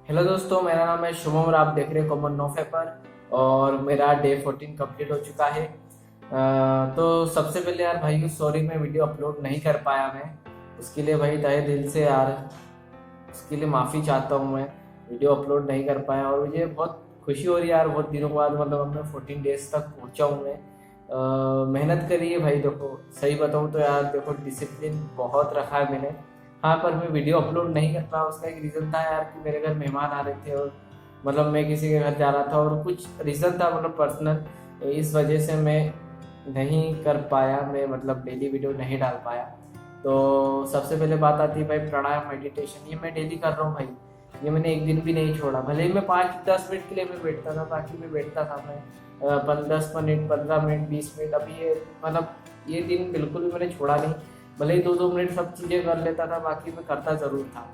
Hello दोस्तों, मेरा नाम है शुभम और आप देख रहे हैं कॉमन नो पेपर। और मेरा डे 14 कंप्लीट हो चुका है। तो सबसे पहले यार भाई सॉरी, मैं वीडियो अपलोड नहीं कर पाया मैं। उसके लिए भाई तहे दिल से यार उसके लिए माफ़ी चाहता हूँ मैं। वीडियो अपलोड नहीं कर पाया और मुझे बहुत खुशी हो रही है यार, बहुत दिनों बाद मतलब अब मैं 14 डेज तक पहुँचा हूँ मैं। मेहनत करी है भाई। देखो सही बताऊँ तो यार, देखो डिसिप्लिन बहुत रखा है मैंने। हाँ, पर मैं वीडियो अपलोड नहीं कर पाया, उसका एक रीज़न था यार कि मेरे घर मेहमान आ रहे थे और मतलब मैं किसी के घर जा रहा था और कुछ रीज़न था मतलब पर्सनल, इस वजह से मैं नहीं कर पाया। मैं मतलब डेली वीडियो नहीं डाल पाया। तो सबसे पहले बात आती है भाई प्राणायाम मेडिटेशन, ये मैं डेली कर रहा हूँ भाई। ये मैंने एक दिन भी नहीं छोड़ा, भले ही मैं 5-10 मिनट के लिए मैं बैठता था, बाकी मैं बैठता था मैं 10 मिनट 15 मिनट 20 मिनट। अभी ये मतलब ये दिन बिल्कुल भी मैंने छोड़ा नहीं। भले ही 2-2 मिनट सब चीज़ें कर लेता था, बाकी मैं करता ज़रूर था।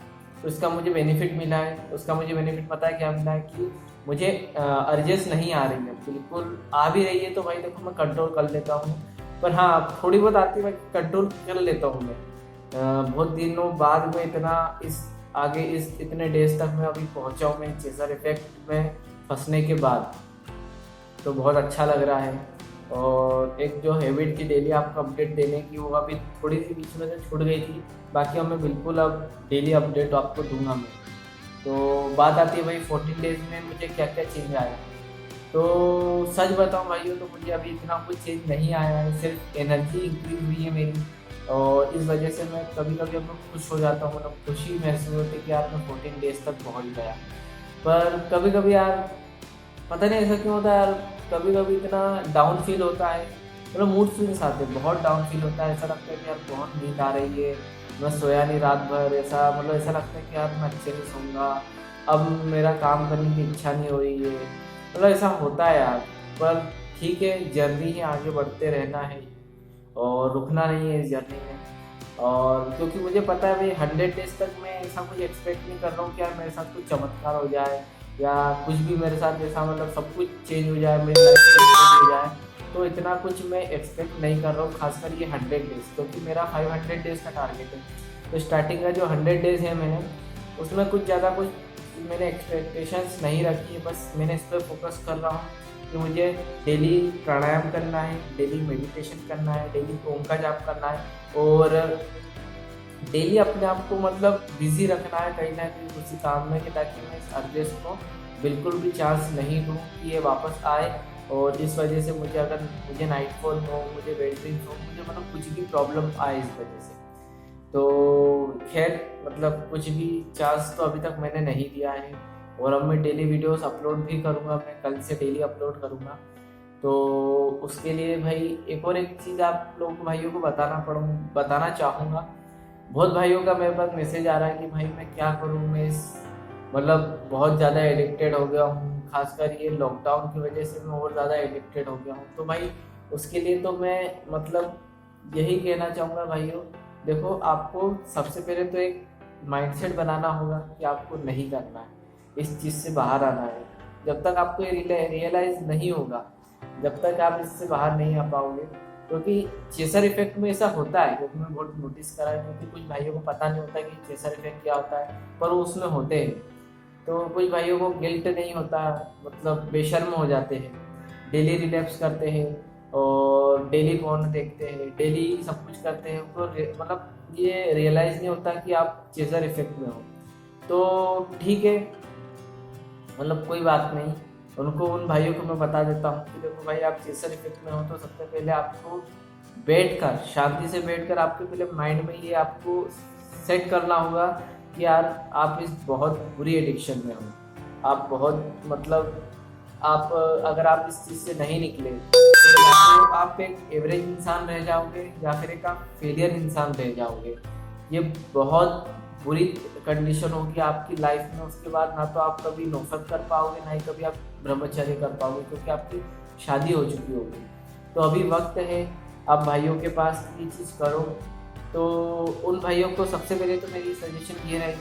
तो इसका मुझे बेनिफिट मिला है। उसका मुझे बेनिफिट पता है क्या मिला है कि मुझे अर्जेस नहीं आ रही है, बिल्कुल आ भी रही है तो भाई देखो मैं कंट्रोल कर लेता हूँ। पर हाँ, थोड़ी बहुत आती है, मैं कंट्रोल कर लेता हूँ मैं। बहुत दिनों बाद में इतना इस आगे इस इतने डेज तक मैं अभी पहुँचा हूँ मैं चेजर इफेक्ट में फंसने के बाद। तो बहुत अच्छा लग रहा है। और एक जो हैबिट थी डेली आपको अपडेट देने की, वो अभी थोड़ी सी बीच में से छूट गई थी। बाकी अब मैं बिल्कुल अब डेली अपडेट आपको दूंगा मैं। तो बात आती है भाई 14 डेज में मुझे क्या क्या चेंज आया। तो सच बताऊं भाइयों, तो मुझे अभी इतना कुछ चेंज नहीं आया है, सिर्फ एनर्जी इंक्रीज हुई है मेरी। और इस वजह से मैं कभी कभी अब खुश हो जाता हूँ, मतलब खुशी महसूस होती है कि यार मैं 14 डेज तक पहुँच गया। पर कभी कभी यार पता नहीं ऐसा क्यों होता है यार, कभी कभी इतना डाउन फील होता है, मतलब मूड स्विंग्स आते हैं, बहुत डाउन फील होता है। ऐसा लगता है कि यार बहुत नींद आ रही है, मैं सोया नहीं रात भर। ऐसा मतलब ऐसा लगता है कि यार मैं अच्छे से सोऊंगा, अब मेरा काम करने की इच्छा नहीं हो रही है, मतलब ऐसा होता है यार। पर ठीक है, जर्नी है, आगे बढ़ते रहना है और रुकना नहीं है इस जर्नी में। और क्योंकि मुझे पता है भाई 100 डेज तक मैं ऐसा कुछ एक्सपेक्ट नहीं कर रहा हूँ कि यार मेरे साथ कुछ चमत्कार हो जाए या कुछ भी मेरे साथ ऐसा मतलब सब कुछ चेंज हो जाए, मेरी लाइफ चेंज हो जाए। तो इतना कुछ मैं एक्सपेक्ट नहीं कर रहा हूँ, खासकर ये 100 डेज, क्योंकि मेरा 500 डेज का टारगेट है। तो स्टार्टिंग का जो 100 डेज है मैंने उसमें कुछ ज़्यादा कुछ मैंने एक्सपेक्टेशंस नहीं रखी है। बस मैंने इस पर फोकस कर रहा हूँ कि मुझे डेली प्राणायाम करना है, डेली मेडिटेशन करना है, डेली ओम का जाप करना है और डेली अपने आप को मतलब बिजी रखना है कहीं ना कहीं उसी काम में, कि ताकि मैं इस अर्जेस को बिल्कुल भी चांस नहीं दूँ कि ये वापस आए। और इस वजह से मुझे अगर मुझे नाइटफॉल हो, मुझे वेट ड्रीम्स हो, मुझे मतलब कुछ भी प्रॉब्लम आए इस वजह से। तो खैर मतलब कुछ भी चांस तो अभी तक मैंने नहीं दिया है। और अब मैं डेली वीडियोस अपलोड भी करूँगा, मैं कल से डेली अपलोड करूँगा। तो उसके लिए भाई एक चीज़ आप लोग भाइयों को बताना चाहूँगा। बहुत भाइयों का मेरे पास मैसेज आ रहा है कि भाई मैं क्या करूँ, मैं इस मतलब बहुत ज़्यादा एडिक्टेड हो गया हूँ, खासकर ये लॉकडाउन की वजह से मैं और ज़्यादा एडिक्टेड हो गया हूँ। तो भाई उसके लिए तो मैं मतलब यही कहना चाहूँगा भाइयों, देखो आपको सबसे पहले तो एक माइंडसेट बनाना होगा कि आपको नहीं करना है, इस चीज़ से बाहर आना है। जब तक आपको ये रियलाइज़ नहीं होगा, जब तक आप इससे बाहर नहीं आ पाओगे। क्योंकि चेसर इफेक्ट में ऐसा होता है, क्योंकि मैं बहुत नोटिस करा है, क्योंकि कुछ भाइयों को पता नहीं होता कि चेसर इफेक्ट क्या होता है, पर वो उसमें होते हैं। तो कुछ भाइयों को गिल्ट नहीं होता, मतलब बेशर्म हो जाते हैं, डेली रिलैप्स करते हैं और डेली फोन देखते हैं, डेली सब कुछ करते हैं, उनको मतलब ये रियलाइज़ नहीं होता कि आप चेजर इफेक्ट में हो। तो ठीक है, मतलब कोई बात नहीं। उनको उन भाइयों को मैं बता देता हूँ कि देखो भाई आप चेसर इफेक्ट में हो, तो सबसे पहले आपको बैठकर शांति से बैठकर आपके पहले माइंड में ये आपको सेट करना होगा कि यार आप इस बहुत बुरी एडिक्शन में हो। आप बहुत मतलब आप अगर आप इस चीज़ से नहीं निकले तो या तो आप एक एवरेज इंसान रह जाओगे या फिर एक आप फेलियर इंसान रह जाओगे। ये बहुत बुरी कंडीशन होगी आपकी लाइफ में। उसके बाद ना तो आप कभी नौकरी कर पाओगे, ना ही कभी आप ब्रह्मचर्य कर पाओगे, क्योंकि आपकी शादी हो चुकी होगी। तो अभी वक्त है आप भाइयों के पास ये चीज़ करो। तो उन भाइयों को सबसे पहले तो मेरी सजेशन ये रहेगी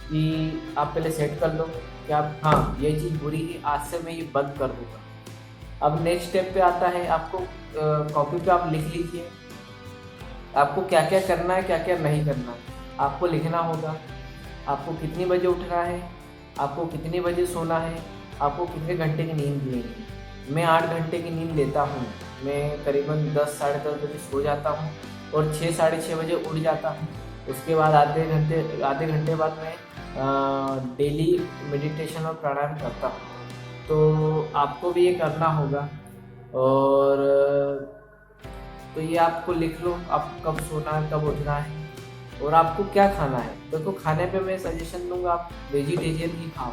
कि आप पहले सेट कर लो कि आप हाँ ये चीज़ बुरी है, आज से मैं ये बंद कर दूँगा। अब नेक्स्ट स्टेप पे आता है, आपको कॉपी पे आप लिख लीजिए आपको क्या क्या करना है, क्या क्या नहीं करना है। आपको लिखना होगा आपको कितनी बजे उठना है, आपको कितने बजे सोना है, आपको कितने घंटे की नींद लेनी है। मैं 8 घंटे की नींद लेता हूँ। मैं करीबन 10 साढ़े 10 बजे सो जाता हूँ और 6 साढ़े 6 बजे उठ जाता हूँ। उसके बाद आधे घंटे बाद मैं डेली मेडिटेशन और प्राणायाम करता हूँ। तो आपको भी ये करना होगा। और तो ये आपको लिख लो, आपको कब सोना है, कब उठना है और आपको क्या खाना है। देखो खाने पे मैं सजेशन दूंगा आप वेजिटेरियन ही खाओ।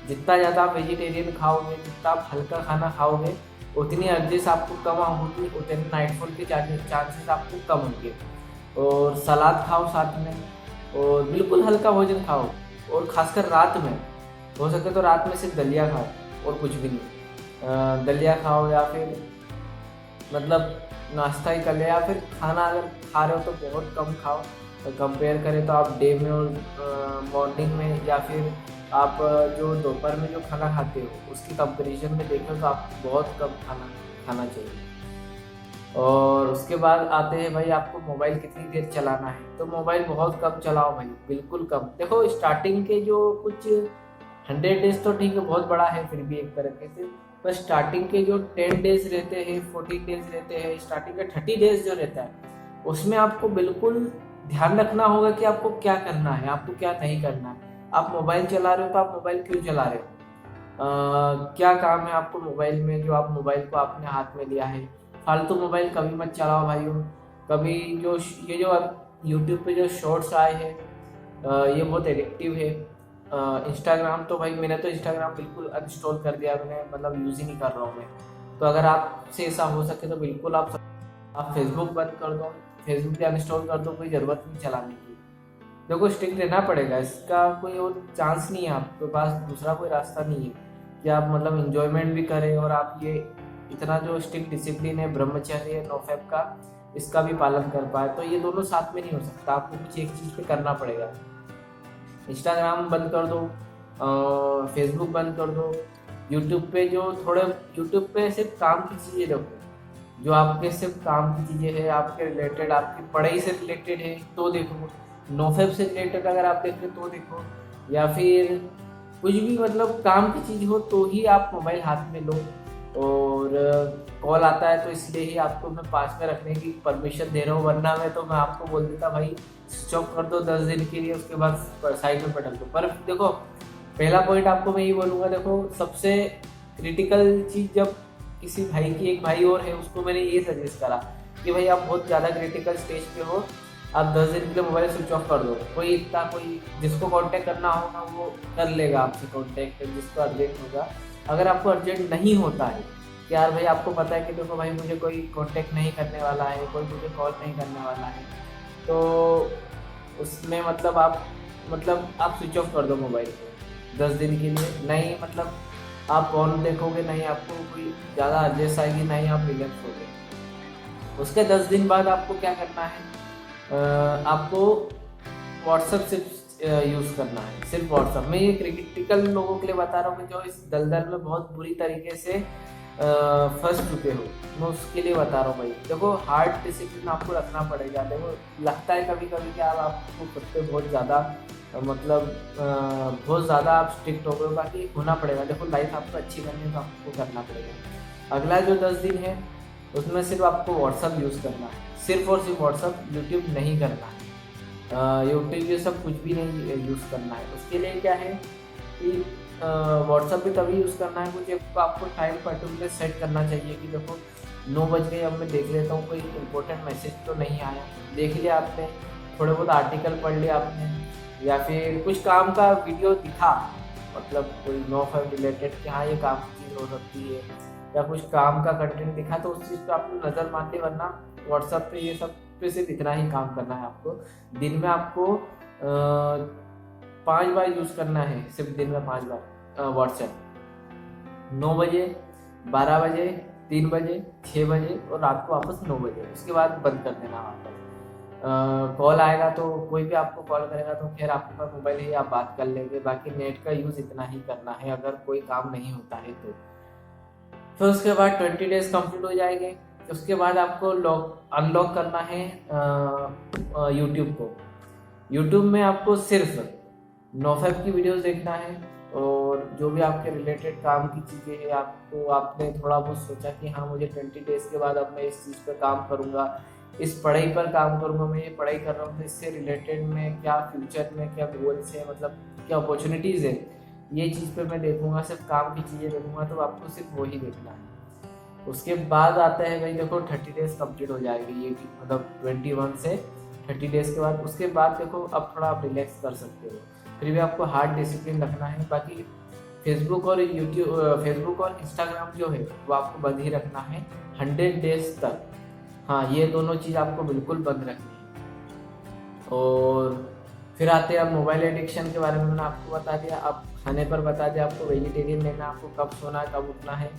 जितना ज़्यादा आप वेजिटेरियन खाओगे, जितना आप हल्का खाना खाओगे, उतनी एनर्जीज आपको कम होगी, उतने नाइटफॉल के चांसेस आपको कम होंगे। और सलाद खाओ साथ में, और बिल्कुल हल्का भोजन खाओ। और खासकर रात में हो सके तो रात में सिर्फ दलिया खाओ और कुछ भी नहीं। दलिया खाओ या फिर मतलब नाश्ता ही कर ले, या फिर खाना अगर खा रहे हो तो बहुत कम खाओ। तो कंपेयर करें तो आप डे में और मॉर्निंग में या फिर आप जो दोपहर में जो खाना खाते हो उसकी कंपैरिजन में देखें तो आपको बहुत कम खाना खाना चाहिए। और उसके बाद आते हैं भाई आपको मोबाइल कितनी देर चलाना है। तो मोबाइल बहुत कम चलाओ भाई, बिल्कुल कम। देखो स्टार्टिंग के जो कुछ 100 डेज तो ठीक है, बहुत बड़ा है फिर भी एक तरीके से। पर स्टार्टिंग के जो 10 डेज रहते हैं, 14 डेज रहते हैं, स्टार्टिंग के 30 डेज जो रहता है, उसमें आपको बिल्कुल ध्यान रखना होगा कि आपको क्या करना है, आपको क्या नहीं करना है। आप मोबाइल चला रहे हो तो आप मोबाइल क्यों चला रहे हो, क्या काम है आपको मोबाइल में जो आप मोबाइल को अपने हाथ में लिया है। फालतू मोबाइल कभी मत चलाओ भाइयों। कभी जो ये जो यूट्यूब पे जो शॉर्ट्स आए हैं, ये बहुत एडिक्टिव है। इंस्टाग्राम तो भाई मैंने तो इंस्टाग्राम बिल्कुल अनइंस्टॉल कर दिया, मैंने मतलब यूज़ ही नहीं कर रहा हूँ मैं। तो अगर आपसे ऐसा हो सके तो बिल्कुल आप फेसबुक बंद कर दो, फेसबुक भी अनइंस्टॉल कर दो, कोई ज़रूरत नहीं चलाने की। देखो स्ट्रिक्ट रहना पड़ेगा, इसका कोई और चांस नहीं है, आपके पास दूसरा कोई रास्ता नहीं है कि आप मतलब इंजॉयमेंट भी करें और आप ये इतना जो स्ट्रिक्ट डिसिप्लिन है, ब्रह्मचर्य है नोफेप का, इसका भी पालन कर पाए। तो ये दोनों साथ में नहीं हो सकता, आपको कुछ एक चीज़ पे करना पड़ेगा। इंस्टाग्राम बंद कर दो, फेसबुक बंद कर दो। यूट्यूब पे जो थोड़े यूट्यूब पे सिर्फ काम की चीज़ें देखो, जो आपके सिर्फ काम की चीज़ें हैं, आपके रिलेटेड, आपकी पढ़ाई से रिलेटेड है तो देखो। नोफेप से रिलेटेड अगर आप देख रहे तो देखो, या फिर कुछ भी मतलब काम की चीज़ हो तो ही आप मोबाइल हाथ में लो। और कॉल आता है तो इसलिए ही आपको मैं पास में रखने की परमिशन दे रहा हूँ, वरना मैं तो मैं आपको बोल देता भाई स्विच ऑफ कर दो 10 दिन के लिए, उसके बाद साइड में पटक दो। पर देखो पहला पॉइंट आपको मैं ये बोलूँगा, देखो सबसे क्रिटिकल चीज़, जब किसी भाई की एक भाई और है उसको मैंने ये सजेस्ट करा कि भाई आप बहुत ज़्यादा क्रिटिकल स्टेज पे हो, आप 10 दिन के लिए मोबाइल स्विच ऑफ कर दो। कोई इतना कोई जिसको कांटेक्ट करना होगा वो कर लेगा आपसे कांटेक्ट, जिसको अर्जेंट होगा। अगर आपको अर्जेंट नहीं होता है कि यार भाई आपको पता है कि देखो भाई मुझे कोई कांटेक्ट नहीं करने वाला है, कोई मुझे कॉल नहीं करने वाला है, तो उसमें मतलब आप स्विच ऑफ कर दो मोबाइल को 10 दिन के लिए। नहीं मतलब आप फोन देखोगे नहीं, आपको कोई ज़्यादा अर्जेंस आएगी नहीं, आप रिलैक्स हो गए। उसके 10 दिन बाद आपको क्या करना है, आपको व्हाट्सएप सिर्फ यूज़ करना है, सिर्फ व्हाट्सएप। मैं ये क्रिटिकल लोगों के लिए बता रहा हूँ कि जो इस दलदल में बहुत बुरी तरीके से फंस चुके हो, मैं उसके लिए बता रहा हूँ भाई। देखो हार्ड डिसिप्लिन आपको रखना पड़ेगा। देखो लगता है कभी कभी कि आप आपको खुद पे बहुत ज़्यादा बहुत ज़्यादा आप स्ट्रिक्ट हो गए, बाकी होना पड़ेगा। देखो लाइफ आपको अच्छी करनी है तो आपको करना पड़ेगा। अगला जो 10 दिन है उसमें सिर्फ आपको व्हाट्सअप यूज़ करना है, सिर्फ और सिर्फ व्हाट्सअप, यूट्यूब नहीं करना है। यूट्यूब ये सब कुछ भी नहीं यूज़ करना है। उसके लिए क्या है कि व्हाट्सअप भी तभी यूज़ करना है, कुछ एक आपको टाइम पर्टिकुलर सेट करना चाहिए कि देखो 9 बज गए, अब मैं देख लेता हूँ कोई इंपॉर्टेंट मैसेज तो नहीं आया। देख लिया आपने, थोड़े बहुत आर्टिकल पढ़ लिया आपने, या फिर कुछ काम का वीडियो दिखा, मतलब कोई नोफेप रिलेटेड कि हाँ ये काम की चीज़ हो सकती है, या कुछ काम का कंटेंट दिखा तो उस चीज़ पर आपको नज़र मारते। वरना व्हाट्सएप पे ये सब पे सिर्फ इतना ही काम करना है आपको। दिन में आपको 5 बार यूज़ करना है, सिर्फ दिन में 5 बार व्हाट्सएप। 9 बजे, 12 बजे, 3 बजे, 6 बजे और रात को वापस 9 बजे। उसके बाद बंद कर देना वापस। कॉल आएगा तो कोई भी आपको कॉल करेगा तो खैर आपके पास मोबाइल है, आप बात कर लेंगे। बाकी नेट का यूज़ इतना ही करना है अगर कोई काम नहीं होता है तो। फिर उसके बाद 20 डेज कंप्लीट हो जाएंगे। उसके बाद आपको अनलॉक करना है यूट्यूब को। यूट्यूब में आपको सिर्फ नोफेप की वीडियोस देखना है और जो भी आपके रिलेटेड काम की चीज़ें हैं, आपको आपने थोड़ा बहुत सोचा कि हाँ मुझे 20 डेज़ के बाद अब मैं इस चीज़ पर काम करूँगा, इस पढ़ाई पर काम करूँगा, मैं ये पढ़ाई कर रहा हूँ तो इससे रिलेटेड में क्या फ्यूचर में क्या गोल्स है, मतलब क्या अपॉर्चुनिटीज़ है, ये चीज़ पे मैं देखूँगा, सिर्फ काम की चीज़ें देखूँगा, तो आपको सिर्फ वही देखना है। उसके बाद आता है भाई देखो 30 डेज़ कंप्लीट हो जाएगी ये भी, मतलब 21 से 30 डेज़ के बाद। उसके बाद देखो अब थोड़ा आप रिलैक्स कर सकते हो, फिर भी आपको हार्ड डिसिप्लिन रखना है। बाकी फेसबुक और फेसबुक और इंस्टाग्राम जो है वो आपको बंद ही रखना है 100 डेज़ तक। हाँ, ये दोनों चीज़ आपको बिल्कुल बंद रखनी है। और फिर आते हैं अब मोबाइल एडिक्शन के बारे में मैंने आपको बता दिया, अब खाने पर बता दिया आपको वेजिटेरियन लेना, आपको कब सोना है कब उठना है,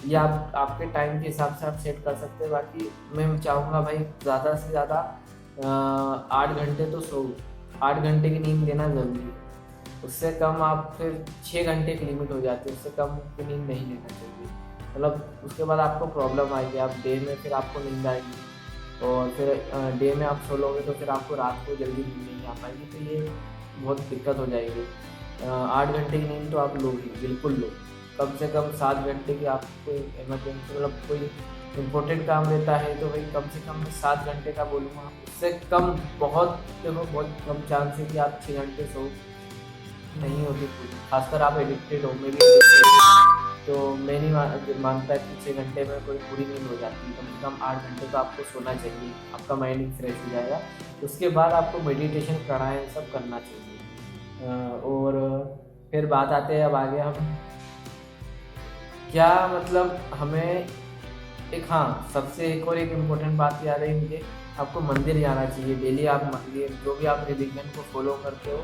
ये आप आपके टाइम के हिसाब से आप सेट कर सकते हैं। बाकी मैं चाहूँगा भाई ज़्यादा से ज़्यादा 8 घंटे तो सो, 8 घंटे की नींद लेना ज़रूरी है। उससे कम आप फिर 6 घंटे की लिमिट हो जाती है, उससे कम की नींद नहीं लेना चाहिए। मतलब उसके बाद आपको प्रॉब्लम आएगी, आप डे में फिर आपको नींद आएगी, और फिर डे में आप सो लोगे तो फिर आपको रात को जल्दी नींद नहीं आ पाएगी, तो ये बहुत दिक्कत हो जाएगी। 8 घंटे की नींद तो आप लो ही, बिल्कुल लो। कम से कम 7 घंटे की आपको इमरजेंसी, मतलब कोई इम्पोर्टेंट काम रहता है तो भाई कम से कम मैं 7 घंटे का बोलूँगा। उससे कम बहुत देखो बहुत कम चांस है कि आप 6 घंटे सो, नहीं होती पूरी। खासकर आप एडिक्टेड हो, मैं भी addicted हूँ, तो मैं नहीं मानता कि 6 घंटे में कोई पूरी नींद हो जाती है। कम से कम 8 घंटे तो आपको सोना चाहिए, आपका माइंड भी फ्रेश हो जाएगा। उसके बाद आपको मेडिटेशन प्राणायाम सब करना चाहिए। और फिर बात आते हैं अब आगे हम क्या, मतलब हमें एक, हाँ सबसे एक और एक इम्पोर्टेंट बात याद है मुझे, आपको मंदिर जाना चाहिए डेली। आप मंदिर, जो भी आप रिलीजन को फॉलो करते हो,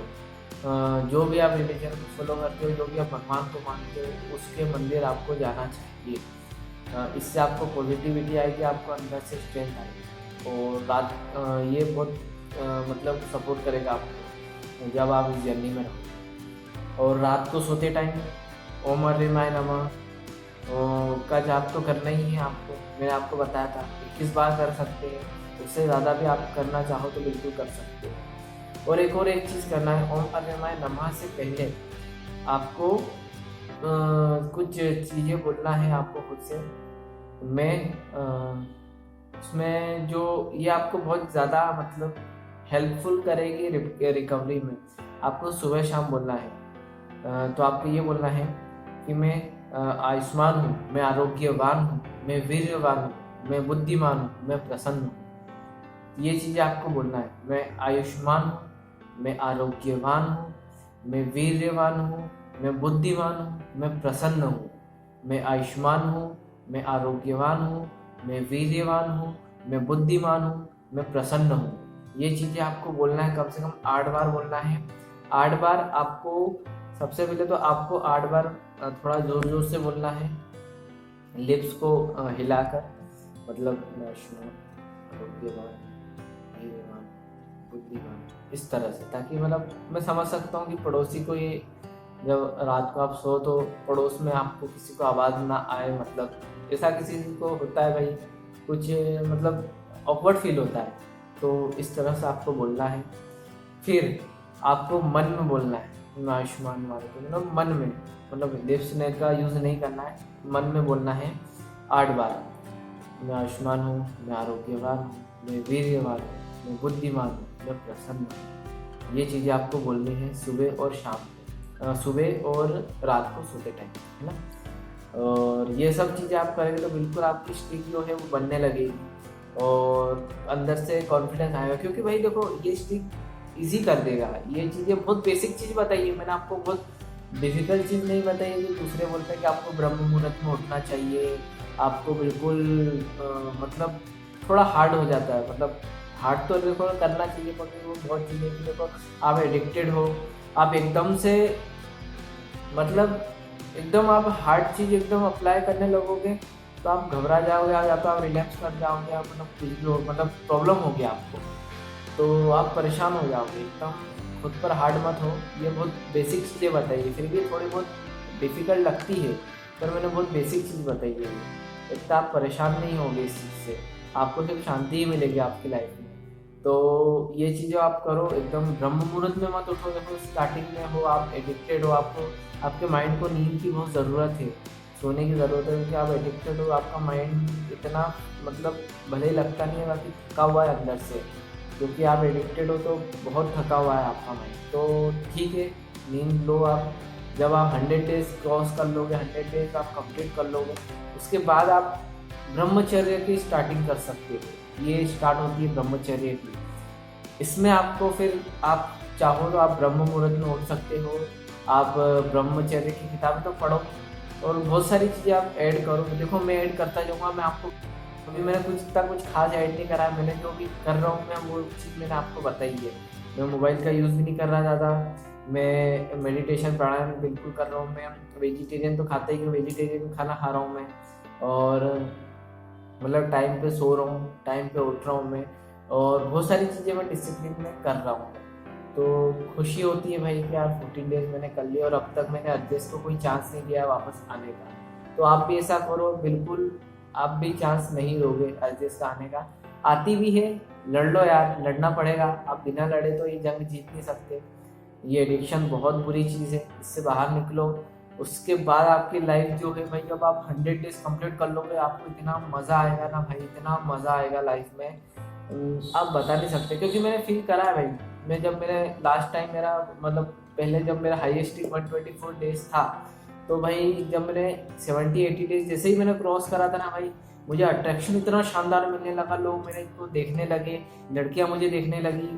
जो भी आप रिलीजन को फॉलो करते हो, जो भी आप भगवान को मानते हो, उसके मंदिर आपको जाना चाहिए। इससे आपको पॉजिटिविटी आएगी, आपको अंदर से स्ट्रेंथ आएगी, और रात ये बहुत मतलब सपोर्ट करेगा आपको जब आप इस जर्नी में रहो। और रात को सोते टाइम ओम हरिमाय नमः का जाप तो करना ही है आपको। मैंने आपको बताया था 21 बार कर सकते हैं, उससे ज़्यादा भी आप करना चाहो तो बिल्कुल कर सकते हो। और एक चीज़ करना है, ओम हरिमाय नमः से पहले आपको कुछ चीज़ें बोलना है आपको खुद से। मैं उसमें जो ये आपको बहुत ज़्यादा मतलब हेल्पफुल करेगी रिकवरी में। आपको सुबह शाम बोलना है। तो आपको ये बोलना है कि मैं आयुष्मान हूँ, मैं आरोग्यवान हूँ, मैं वीर्यवान हूँ, मैं बुद्धिमान हूँ, मैं प्रसन्न हूँ। ये चीज़ें आपको बोलना है। मैं आयुष्मान हूँ, मैं आरोग्यवान हूँ, मैं वीर्यवान हूँ, मैं बुद्धिमान हूँ, मैं प्रसन्न हूँ। मैं आयुष्मान हूँ, मैं आरोग्यवान हूँ, मैं वीर्यवान हूँ, मैं बुद्धिमान हूँ, मैं प्रसन्न हूँ। ये चीज़ें आपको बोलना है, कम से कम 8 बार बोलना है। 8 बार आपको, सबसे पहले तो आपको 8 बार थोड़ा ज़ोर ज़ोर से बोलना है, लिप्स को हिलाकर, मतलब आरोग्यवान, वीर्यवान, बुद्धिमान, इस तरह से, ताकि मतलब मैं समझ सकता हूँ कि पड़ोसी को ये, जब रात को आप सो तो पड़ोस में आपको किसी को आवाज़ ना आए, मतलब ऐसा किसी को होता है भाई, कुछ मतलब ऑकवर्ड फील होता है, तो इस तरह से आपको बोलना है। फिर आपको मन में बोलना है, मैं आयुष्मान मारे को, मतलब मन में, मतलब लिप्स ने का यूज़ नहीं करना है, मन में बोलना है 8 बार। मैं आयुष्मान हूँ, मैं आरोग्यवान हूँ, मैं वीर्यवान हूँ, मैं बुद्धिमान हूँ, मैं प्रसन्न हूँ। ये चीज़ें आपको बोलनी है सुबह और शाम को, सुबह और रात को सोते टाइम, है ना। और ये सब चीज़ें आप करेंगे तो बिल्कुल आपकी स्ट्रिक जो है वो बनने लगेगी, और अंदर से कॉन्फिडेंस आएगा। क्योंकि भाई देखो ये स्ट्रिक ईजी कर देगा। ये चीज़ें बहुत बेसिक चीज़ बताई है मैंने आपको, बहुत डिफ़िकल्ट चीज़ नहीं बताई है। जो दूसरे बोलते हैं कि आपको ब्रह्म मुहूर्त में उठना चाहिए, आपको बिल्कुल मतलब थोड़ा हार्ड हो जाता है। मतलब हार्ड तो देखो करना चाहिए, क्योंकि वो बहुत चीज़ें कि देखो आप एडिक्टेड हो, आप एकदम से मतलब एकदम आप हार्ड चीज़ एकदम अप्लाई करने लगोगे तो आप घबरा जाओगे, या तो आप रिलैक्स कर जाओगे, आप मतलब कुछ भी हो, मतलब प्रॉब्लम होगी आपको, तो आप परेशान हो जाओगे। एकदम खुद पर हार्ड मत हो। ये बहुत बेसिक चीज़ें बताई है, फिर भी थोड़ी बहुत डिफ़िकल्ट लगती है, पर मैंने बहुत बेसिक चीज़ बताई है। इतना आप परेशान नहीं होगे इस चीज़ से, आपको सिर्फ शांति ही मिलेगी आपकी लाइफ में। तो ये चीज़ें आप करो, एकदम ब्रह्म मुहूर्त में मत उठो। देखो स्टार्टिंग में हो आप एडिक्टेड हो, आपको आपके माइंड को नींद की बहुत ज़रूरत है, सोने की ज़रूरत है, क्योंकि आप एडिक्टेड हो, आपका माइंड इतना मतलब भले ही लगता नहीं है, बाकी थका हुआ है अंदर से, क्योंकि आप एडिक्टेड हो तो बहुत थका हुआ है आपका माइंड। तो ठीक है, नींद लो आप। जब आप 100 डेज़ क्रॉस कर लोगे, 100 डेज़ आप कंप्लीट कर लोगे, उसके बाद आप ब्रह्मचर्य की स्टार्टिंग कर सकते हो। ये स्टार्ट होती है ब्रह्मचर्य की। इसमें आपको फिर आप चाहो तो आप ब्रह्म मुहूर्त में उठ सकते हो, आप ब्रह्मचर्य की किताबें तो पढ़ो और बहुत सारी चीज़ें आप ऐड करो। देखो मैं ऐड करता जाऊँगा, मैं आपको अभी मैंने कुछ इतना कुछ खास ऐड नहीं करा है, मैंने जो भी कर रहा हूँ मैं वो चीज़ मैंने आपको बताई है। मैं मोबाइल का यूज़ भी नहीं कर रहा ज़्यादा, मैं मेडिटेशन प्राणायाम बिल्कुल कर रहा हूँ, मैं वेजिटेरियन तो खाता ही हूँ, वेजिटेरियन खाना खा रहा हूँ मैं, और मतलब टाइम पे सो रहा हूँ, टाइम पे उठ रहा हूँ मैं, और बहुत सारी चीज़ें मैं डिसिप्लिन में कर रहा हूँ। तो खुशी होती है भाई कि यार 14 डेज़ मैंने कर लिया और अब तक मैंने अर्जेस को कोई चांस नहीं दिया वापस आने का। तो आप भी ऐसा करो, बिल्कुल आप भी चांस नहीं दोगे अर्जेस का आने का। आती भी है, लड़ लो यार, लड़ना पड़ेगा, आप बिना लड़े तो ये जंग जीत नहीं सकते। ये एडिक्शन बहुत बुरी चीज़ है, इससे बाहर निकलो। उसके बाद आपकी लाइफ जो है भाई, जब आप 100 डेज़ कंप्लीट कर लोगे, आपको इतना मज़ा आएगा ना भाई, इतना मज़ा आएगा लाइफ में, आप बता नहीं सकते। क्योंकि मैंने फील करा है भाई, मैं जब मैंने लास्ट टाइम मेरा मतलब पहले जब मेरा हाईएस्ट 124 डेज़ था, तो भाई जब मैंने 70-80 डेज़ जैसे ही मैंने क्रॉस करा था ना भाई, मुझे अट्रैक्शन इतना शानदार मिलने लगा, लोग मेरे को देखने लगे, लड़कियां मुझे देखने लगी,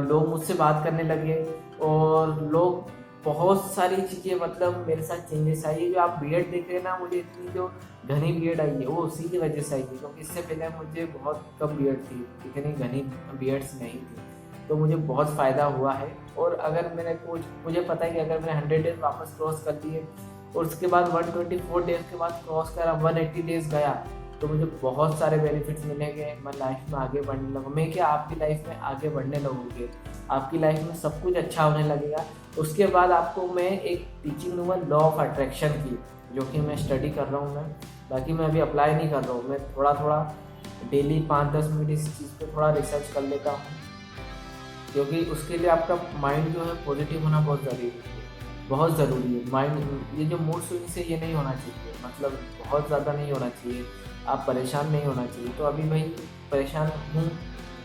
लोग मुझसे बात करने लगे, और लोग बहुत सारी चीज़ें मतलब मेरे साथ चेंजेस आई। जो आप बीएड देख रहे हैं ना, मुझे इतनी जो घनी बीएड आई है वो उसी की वजह से आई है, क्योंकि इससे पहले मुझे बहुत कम बीएड थी, इतनी घनी बीएड्स नहीं थी। तो मुझे बहुत फ़ायदा हुआ है। और अगर मैंने कुछ, मुझे पता है कि अगर मैंने 100 डेज़ वापस क्रॉस कर दिए और उसके बाद 124 डेज़ के बाद क्रॉस करा, 180 डेज़ गया, तो मुझे बहुत सारे बेनिफिट्स मिलेंगे, मैं लाइफ में आगे बढ़ने लगूँ। मैं क्या, आपकी लाइफ में आगे बढ़ने लगोगे, आपकी लाइफ में सब कुछ अच्छा होने लगेगा। उसके बाद आपको मैं एक टीचिंग दूंगा लॉ ऑफ अट्रैक्शन की, जो कि मैं स्टडी कर रहा हूँ मैं, बाकी मैं अभी अप्लाई नहीं कर रहा हूँ, मैं थोड़ा थोड़ा डेली 5-10 मिनट इस चीज़ पे थोड़ा रिसर्च कर लेता हूँ, क्योंकि उसके लिए आपका माइंड जो है पॉजिटिव होना बहुत ज़रूरी है, बहुत ज़रूरी है। माइंड, ये जो मूड स्विंग्स है ये नहीं होना चाहिए, मतलब बहुत ज़्यादा नहीं होना चाहिए, आप परेशान नहीं होना चाहिए। तो अभी भाई परेशान हूँ,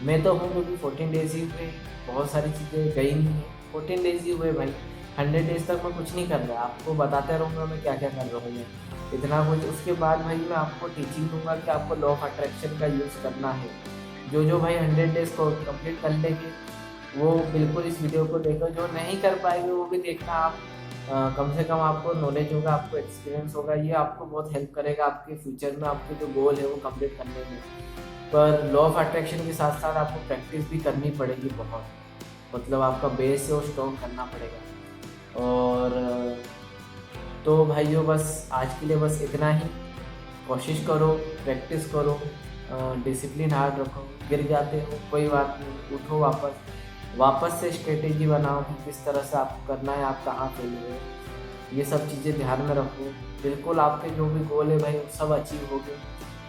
मैं तो हूँ, क्योंकि 14 डेज़ ही हुए, बहुत सारी चीज़ें गई नहीं है, 14 डेज़ ही हुए भाई, 100 डेज़ तक मैं कुछ नहीं कर रहा, आपको बताते रहूँगा मैं क्या क्या कर रहा हूँ मैं, इतना कुछ। उसके बाद भाई मैं आपको टीचिंग दूंगा कि आपको लॉ ऑफ अट्रैक्शन का यूज़ करना है। जो जो भाई 100 डेज़ को कंप्लीट कर लेंगे वो बिल्कुल इस वीडियो को देखो, जो नहीं कर पाएंगे वो भी देखना आप। कम से कम आपको नॉलेज होगा, आपको एक्सपीरियंस होगा, ये आपको बहुत हेल्प करेगा आपके फ्यूचर में, आपके जो गोल है वो कंप्लीट करने में। पर लॉ ऑफ अट्रैक्शन के साथ साथ आपको प्रैक्टिस भी करनी पड़ेगी बहुत, मतलब आपका बेस है वो स्ट्रॉन्ग करना पड़ेगा। और तो भाइयों बस आज के लिए बस इतना ही। कोशिश करो, प्रैक्टिस करो, डिसिप्लिन हार्ड रखो, गिर जाते हो कोई बात नहीं, उठो वापस से स्ट्रेटेजी बनाओ कि किस तरह से आपको करना है, आप कहाँ फेल हुए, ये सब चीज़ें ध्यान में रखो। बिल्कुल आपके जो भी गोल है भाई वो सब अचीव होंगे,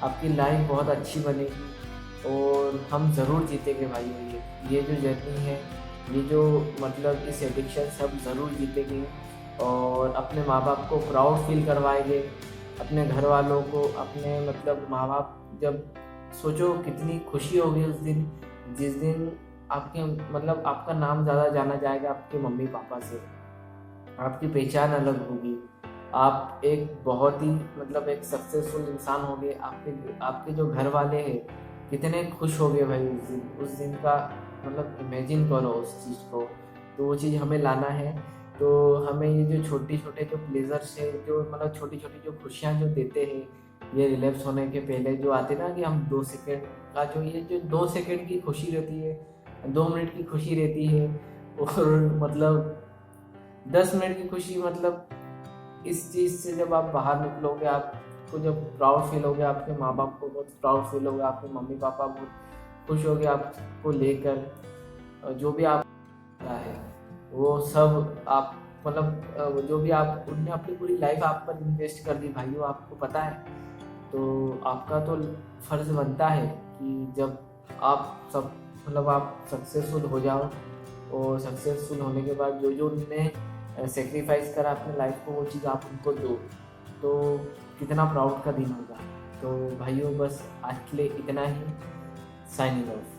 आपकी लाइफ बहुत अच्छी बनेगी और हम ज़रूर जीतेंगे भाई। ये जो जर्नी है, ये जो मतलब इस एडिक्शन से हम ज़रूर जीतेंगे और अपने माँ बाप को प्राउड फील करवाएंगे, अपने घर वालों को, अपने मतलब माँ बाप, जब सोचो कितनी खुशी होगी उस दिन, जिस दिन आपके मतलब आपका नाम ज़्यादा जाना जाएगा आपके मम्मी पापा से, आपकी पहचान अलग होगी, आप एक बहुत ही मतलब एक सक्सेसफुल इंसान होगे, आपके आपके जो घर वाले हैं कितने खुश हो गए भाई उस दिन का मतलब इमेजिन करो उस चीज़ को। तो वो चीज़ हमें लाना है। तो हमें ये जो छोटे छोटे जो प्लेजर्स है, जो मतलब छोटी छोटी जो खुशियाँ जो देते हैं, ये रिलैप्स होने के पहले जो आते ना कि हम 2 सेकेंड का जो, ये जो 2 सेकेंड की खुशी रहती है, 2 मिनट की खुशी रहती है, और मतलब 10 मिनट की खुशी, मतलब इस चीज़ से जब आप बाहर निकलोगे, आपको जब प्राउड फील होगा, आपके माँ बाप को बहुत प्राउड फील होगा, आपके मम्मी पापा बहुत खुश होंगे आपको लेकर, जो भी आप है वो सब आप मतलब जो भी आप, उनने अपनी पूरी लाइफ आप पर इन्वेस्ट कर दी भाइयों, आपको पता है। तो आपका तो फर्ज बनता है कि जब आप सब मतलब आप सक्सेसफुल हो जाओ, और सक्सेसफुल होने के बाद जो जो उनने सेक्रीफाइस करा अपने लाइफ को, वो चीज़ आप उनको दो, तो कितना प्राउड का दिन होगा। तो भाइयों बस आज के लिए इतना ही। Signing off.